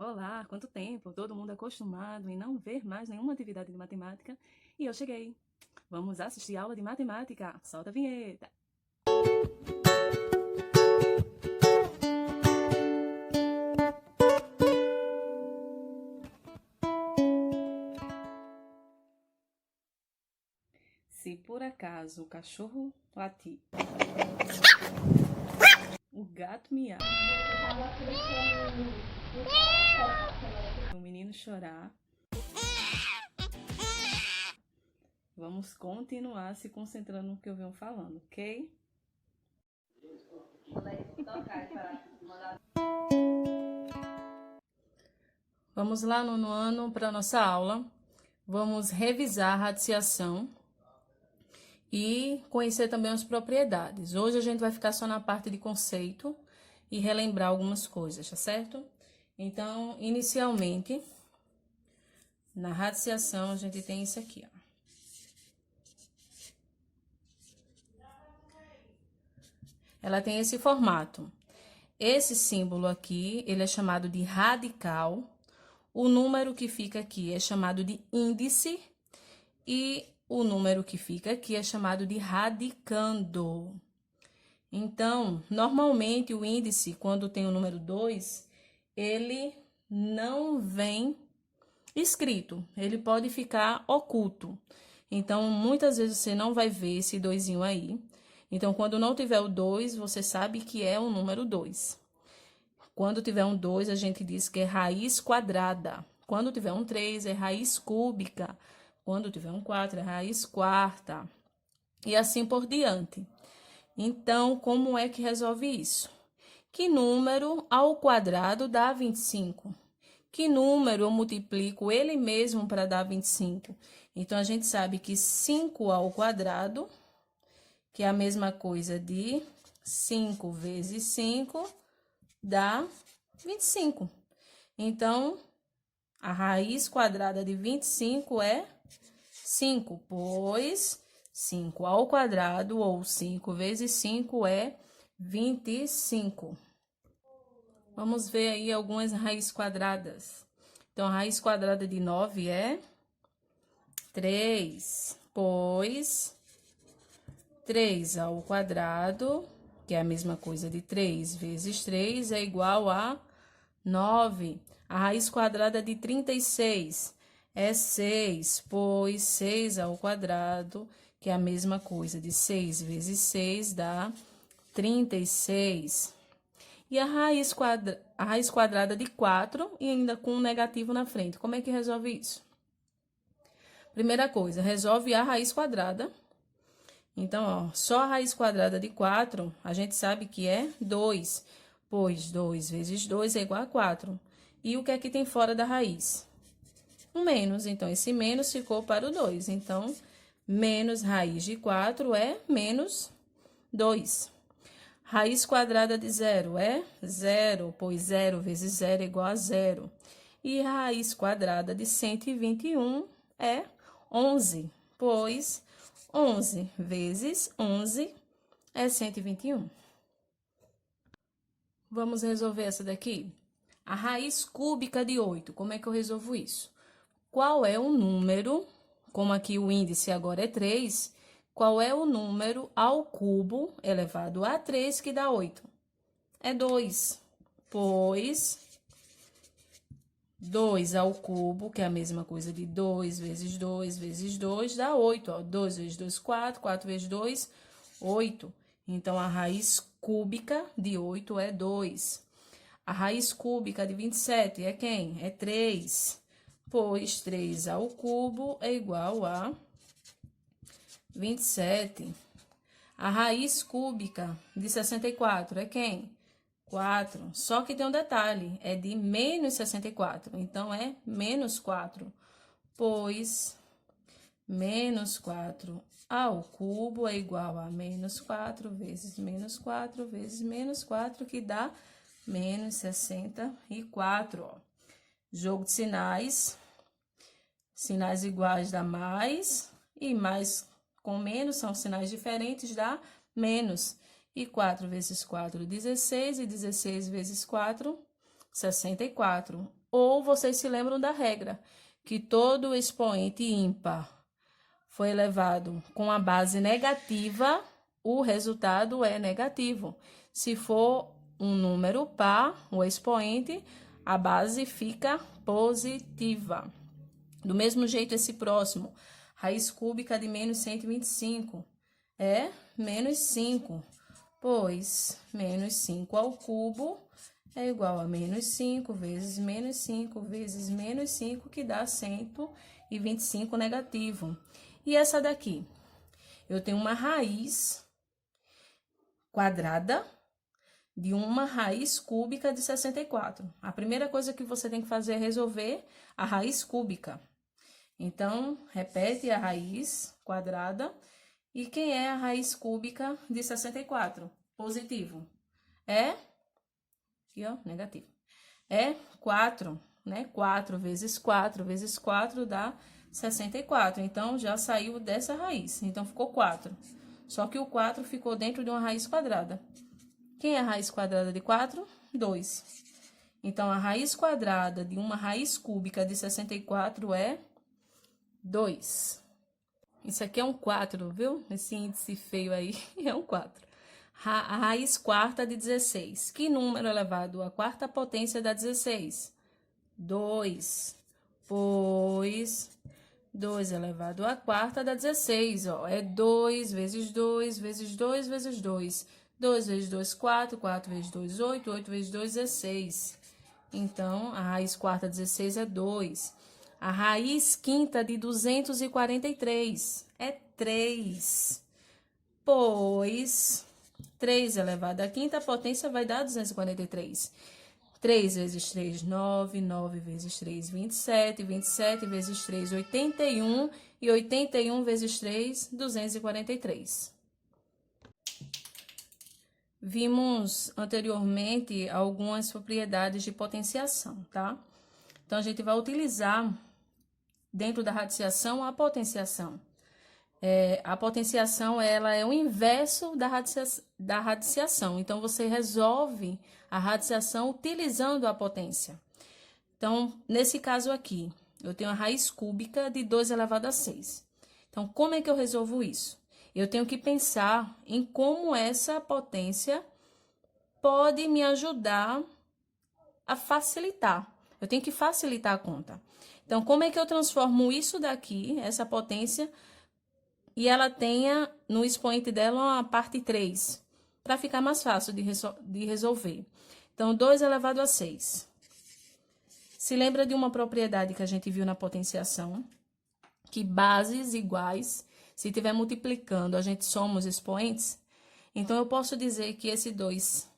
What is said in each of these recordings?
Olá, quanto tempo! Todo mundo acostumado em não ver mais nenhuma atividade de matemática. E eu cheguei. Vamos assistir aula de matemática. Solta a vinheta. Se por acaso o cachorro latir, o gato miar, o menino chorar, vamos continuar se concentrando no que eu venho falando, ok? Vamos lá no ano para a nossa aula. Vamos revisar a radiciação e conhecer também as propriedades. Hoje a gente vai ficar só na parte de conceito e relembrar algumas coisas, tá certo? Então, inicialmente, na radiciação, a gente tem isso aqui, ó. Ela tem esse formato. Esse símbolo aqui, ele é chamado de radical. O número que fica aqui é chamado de índice. E o número que fica aqui é chamado de radicando. Então, normalmente o índice, quando tem o número 2, ele não vem escrito, ele pode ficar oculto. Então, muitas vezes você não vai ver esse doisinho aí. Então, quando não tiver o 2, você sabe que é o número 2. Quando tiver um 2, a gente diz que é raiz quadrada. Quando tiver um 3, é raiz cúbica. Quando tiver um 4, é raiz quarta. E assim por diante. Então, como é que resolve isso? Que número ao quadrado dá 25? Que número eu multiplico ele mesmo para dar 25? Então, a gente sabe que 5 ao quadrado, que é a mesma coisa de 5 vezes 5, dá 25. Então, a raiz quadrada de 25 é 5, pois 5 ao quadrado, ou 5 vezes 5, é 25. Vamos ver aí algumas raízes quadradas. Então, a raiz quadrada de 9 é 3, pois 3 ao quadrado, que é a mesma coisa de 3 vezes 3, é igual a 9. A raiz quadrada de 36 é 6, pois 6 ao quadrado, que é a mesma coisa de 6 vezes 6, dá 36. E a raiz quadrada de 4 e ainda com um negativo na frente. Como é que resolve isso? Primeira coisa, resolve a raiz quadrada. Então, ó, só a raiz quadrada de 4, a gente sabe que é 2, pois 2 vezes 2 é igual a 4. E o que é que tem fora da raiz? Um menos, então, esse menos ficou para o 2. Então, menos raiz de 4 é menos 2. Raiz quadrada de 0 é 0, pois 0 vezes 0 é igual a 0. E a raiz quadrada de 121 é 11, pois 11 vezes 11 é 121. Vamos resolver essa daqui? A raiz cúbica de 8, como é que eu resolvo isso? Qual é o número, como aqui o índice agora é 3, qual é o número ao cubo elevado a 3 que dá 8? É 2, pois 2 ao cubo, que é a mesma coisa de 2 vezes 2 vezes 2, dá 8. Ó. 2 vezes 2, 4, 4 vezes 2, 8. Então, a raiz cúbica de 8 é 2. A raiz cúbica de 27 é quem? É 3. Pois 3 ao cubo é igual a 27. A raiz cúbica de 64 é quem? 4. Só que tem um detalhe, é de menos 64. Então, é menos 4. Pois menos 4 ao cubo é igual a menos 4 vezes menos 4 vezes menos 4, que dá menos 64. Ó. Jogo de sinais. Sinais iguais dá mais, e mais com menos são sinais diferentes, dá menos. E 4 vezes 4, 16, e 16 vezes 4, 64. Ou vocês se lembram da regra, que todo expoente ímpar foi elevado com a base negativa, o resultado é negativo. Se for um número par, o expoente, a base fica positiva. Do mesmo jeito, esse próximo, raiz cúbica de menos 125, é menos 5, pois menos 5 ao cubo é igual a menos 5 vezes menos 5 vezes menos 5, que dá 125 negativo. E essa daqui? Eu tenho uma raiz quadrada de uma raiz cúbica de 64. A primeira coisa que você tem que fazer é resolver a raiz cúbica. Então, repete a raiz quadrada. E quem é a raiz cúbica de 64? Positivo. É? Aqui, ó, negativo. É 4, né? 4 vezes 4 vezes 4 dá 64. Então, já saiu dessa raiz. Então, ficou 4. Só que o 4 ficou dentro de uma raiz quadrada. Quem é a raiz quadrada de 4? 2. Então, a raiz quadrada de uma raiz cúbica de 64 é 2. Isso aqui é um 4, viu? Esse índice feio aí é um 4. A raiz quarta de 16. Que número elevado à quarta potência dá 16? 2. Pois 2 elevado à quarta dá 16, ó. É 2 vezes 2 vezes 2 vezes 2. 2 vezes 2, 4. 4 vezes 2, 8. 8 vezes 2, 16. Então, a raiz quarta de 16 é 2. A raiz quinta de 243 é 3. Pois 3 elevado à quinta potência vai dar 243. 3 vezes 3, 9. 9 vezes 3, 27. 27 vezes 3, 81. E 81 vezes 3, 243. Vimos anteriormente algumas propriedades de potenciação, tá? Então, a gente vai utilizar, dentro da radiciação, a potenciação. A potenciação, ela é o inverso da radiciação. Então, você resolve a radiciação utilizando a potência. Então, nesse caso aqui, eu tenho a raiz cúbica de 2 elevado a 6. Então, como é que eu resolvo isso? Eu tenho que pensar em como essa potência pode me ajudar a facilitar. Eu tenho que facilitar a conta. Então, como é que eu transformo isso daqui, essa potência, e ela tenha no expoente dela uma parte 3, para ficar mais fácil de resolver. Então, 2 elevado a 6. Se lembra de uma propriedade que a gente viu na potenciação? Que bases iguais, se estiver multiplicando, a gente soma os expoentes? Então, eu posso dizer que esse 2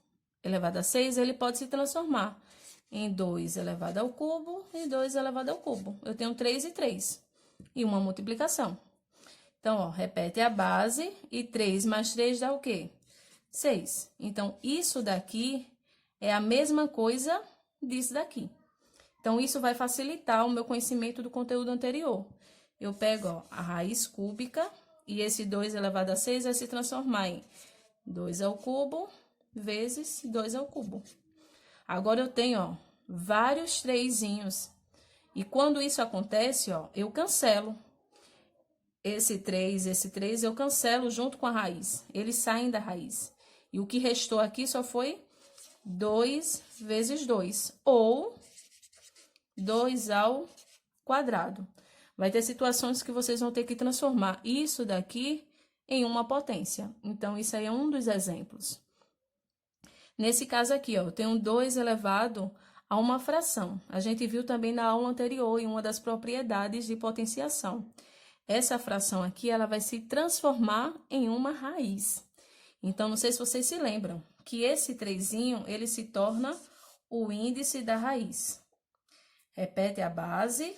elevado a 6, ele pode se transformar em 2 elevado ao cubo e 2 elevado ao cubo. Eu tenho 3 e 3. E uma multiplicação. Então, ó, repete a base e 3 mais 3 dá o quê? 6. Então, isso daqui é a mesma coisa disso daqui. Então, isso vai facilitar o meu conhecimento do conteúdo anterior. Eu pego, ó, a raiz cúbica e esse 2 elevado a 6 vai se transformar em 2 ao cubo vezes 2 ao cubo. Agora, eu tenho, ó, vários 3zinhos. E quando isso acontece, ó, eu cancelo. Esse 3 eu cancelo junto com a raiz. Eles saem da raiz. E o que restou aqui só foi 2 vezes 2. Ou 2 ao quadrado. Vai ter situações que vocês vão ter que transformar isso daqui em uma potência. Então, isso aí é um dos exemplos. Nesse caso aqui, ó, eu tenho 2 elevado a uma fração. A gente viu também na aula anterior em uma das propriedades de potenciação. Essa fração aqui, ela vai se transformar em uma raiz. Então, não sei se vocês se lembram, que esse 3zinho, ele se torna o índice da raiz. Repete a base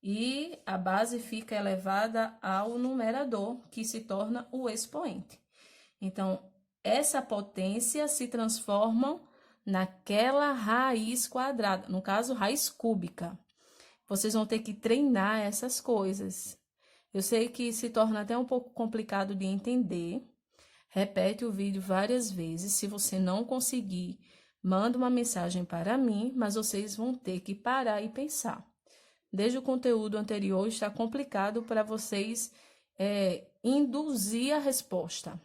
e a base fica elevada ao numerador, que se torna o expoente. Então, essa potência se transforma naquela raiz quadrada, no caso, raiz cúbica. Vocês vão ter que treinar essas coisas. Eu sei que se torna até um pouco complicado de entender. Repete o vídeo várias vezes. Se você não conseguir, manda uma mensagem para mim, mas vocês vão ter que parar e pensar. Desde o conteúdo anterior está complicado para vocês induzir a resposta,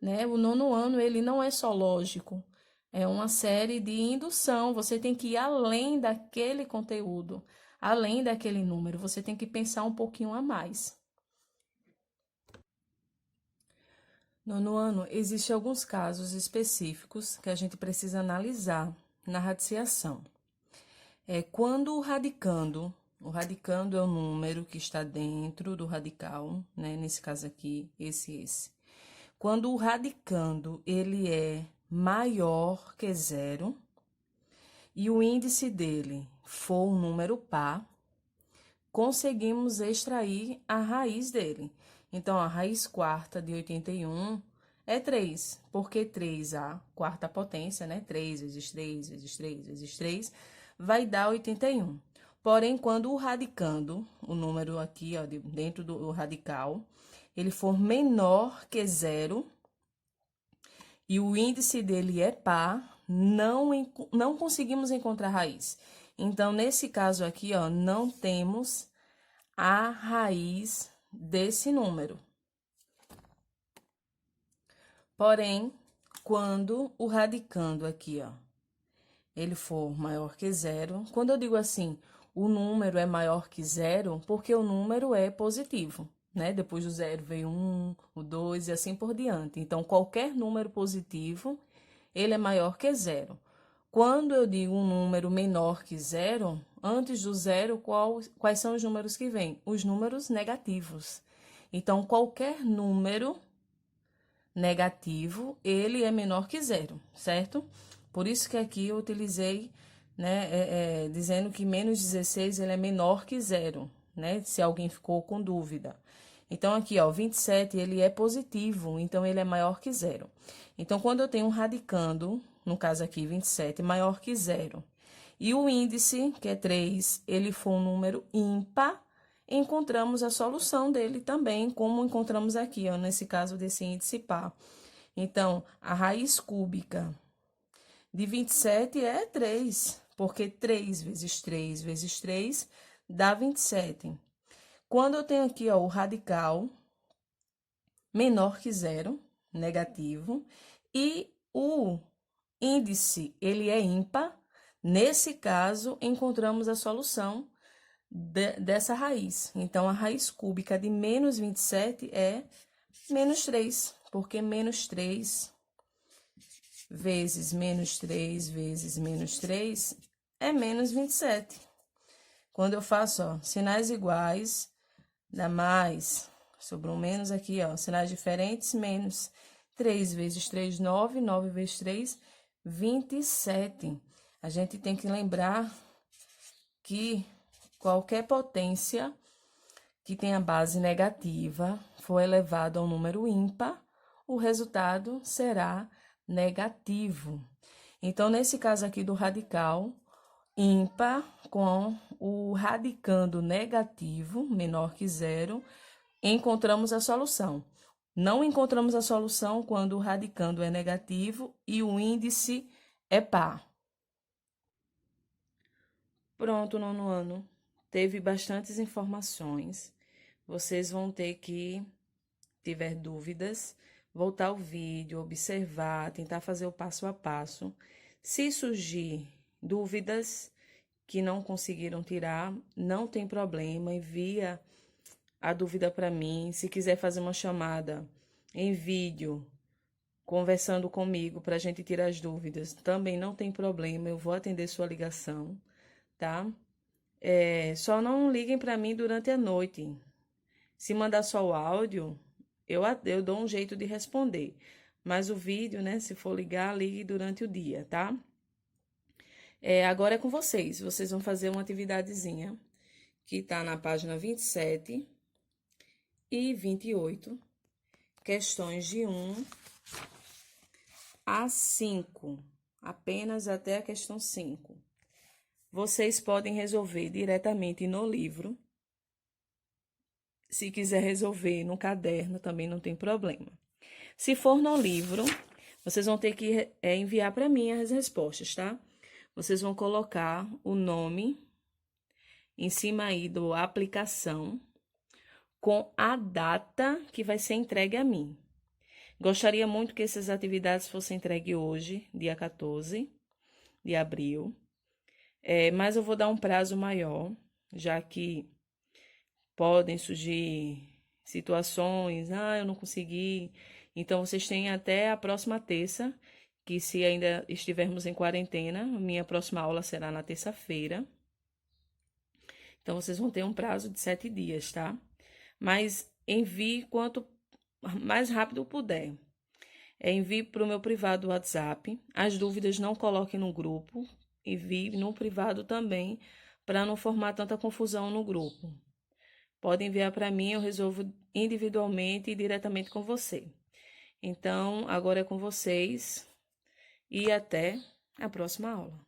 né? O nono ano, ele não é só lógico, é uma série de indução, você tem que ir além daquele conteúdo, além daquele número, você tem que pensar um pouquinho a mais. Nono ano, existem alguns casos específicos que a gente precisa analisar na radiciação. Quando o radicando é o número que está dentro do radical, né? Nesse caso aqui, esse. Quando o radicando, ele é maior que zero e o índice dele for um número par, conseguimos extrair a raiz dele. Então, a raiz quarta de 81 é 3, porque 3, a quarta potência, né? 3 vezes 3 vezes 3 vezes 3, vai dar 81. Porém, quando o radicando, o número aqui, ó, dentro do radical, ele for menor que zero e o índice dele é par, não conseguimos encontrar raiz. Então, nesse caso aqui, ó, não temos a raiz desse número. Porém, quando o radicando aqui, ó, ele for maior que zero, quando eu digo assim, o número é maior que zero, porque o número é positivo, né? Depois do zero veio o 2 e assim por diante. Então, qualquer número positivo, ele é maior que zero. Quando eu digo um número menor que zero, antes do zero, quais são os números que vêm? Os números negativos. Então, qualquer número negativo, ele é menor que zero, certo? Por isso que aqui eu utilizei, né, dizendo que menos 16 ele é menor que zero, né? Se alguém ficou com dúvida. Então, aqui, ó, 27, ele é positivo, então ele é maior que zero. Então, quando eu tenho um radicando, no caso aqui, 27, maior que zero, e o índice, que é 3, ele for um número ímpar, encontramos a solução dele também, como encontramos aqui, ó, nesse caso desse índice par. Então, a raiz cúbica de 27 é 3, porque 3 vezes 3 vezes 3 dá 27. Quando eu tenho aqui, ó, o radical menor que zero, negativo, e o índice, ele é ímpar, nesse caso, encontramos a solução dessa raiz. Então, a raiz cúbica de menos 27 é menos 3, porque menos 3 vezes menos 3 vezes menos 3 é menos 27. Quando eu faço, ó, sinais iguais, dá mais, sobrou menos aqui, ó, sinais diferentes, menos 3 vezes 3, 9, 9 vezes 3, 27. A gente tem que lembrar que qualquer potência que tenha base negativa for elevado a um número ímpar, o resultado será negativo. Então, nesse caso aqui do radical ímpar com o radicando negativo, menor que zero, encontramos a solução. Não encontramos a solução quando o radicando é negativo e o índice é par. Pronto, nono ano. Teve bastantes informações. Vocês vão ter que, tiver dúvidas, voltar ao vídeo, observar, tentar fazer o passo a passo. Se surgir dúvidas que não conseguiram tirar, não tem problema, envia a dúvida para mim. Se quiser fazer uma chamada em vídeo, conversando comigo para a gente tirar as dúvidas, também não tem problema, eu vou atender sua ligação, tá? Só não liguem para mim durante a noite. Se mandar só o áudio, eu dou um jeito de responder. Mas o vídeo, né, se for ligar, ligue durante o dia, tá? Agora é com vocês. Vocês vão fazer uma atividadezinha que tá na página 27 e 28, questões de 1 a 5, apenas até a questão 5. Vocês podem resolver diretamente no livro. Se quiser resolver no caderno, também não tem problema. Se for no livro, Vocês vão ter que enviar para mim as respostas, tá? Vocês vão colocar o nome em cima aí do aplicação com a data que vai ser entregue a mim. Gostaria muito que essas atividades fossem entregues hoje, dia 14 de abril, mas eu vou dar um prazo maior, já que podem surgir situações, eu não consegui. Então, vocês têm até a próxima terça, que se ainda estivermos em quarentena, minha próxima aula será na terça-feira. Então, vocês vão ter um prazo de 7 dias, tá? Mas envie quanto mais rápido puder. Envie para o meu privado WhatsApp. As dúvidas não coloque no grupo. Envie no privado também, para não formar tanta confusão no grupo. Pode enviar para mim, eu resolvo individualmente e diretamente com você. Então, agora é com vocês e até a próxima aula.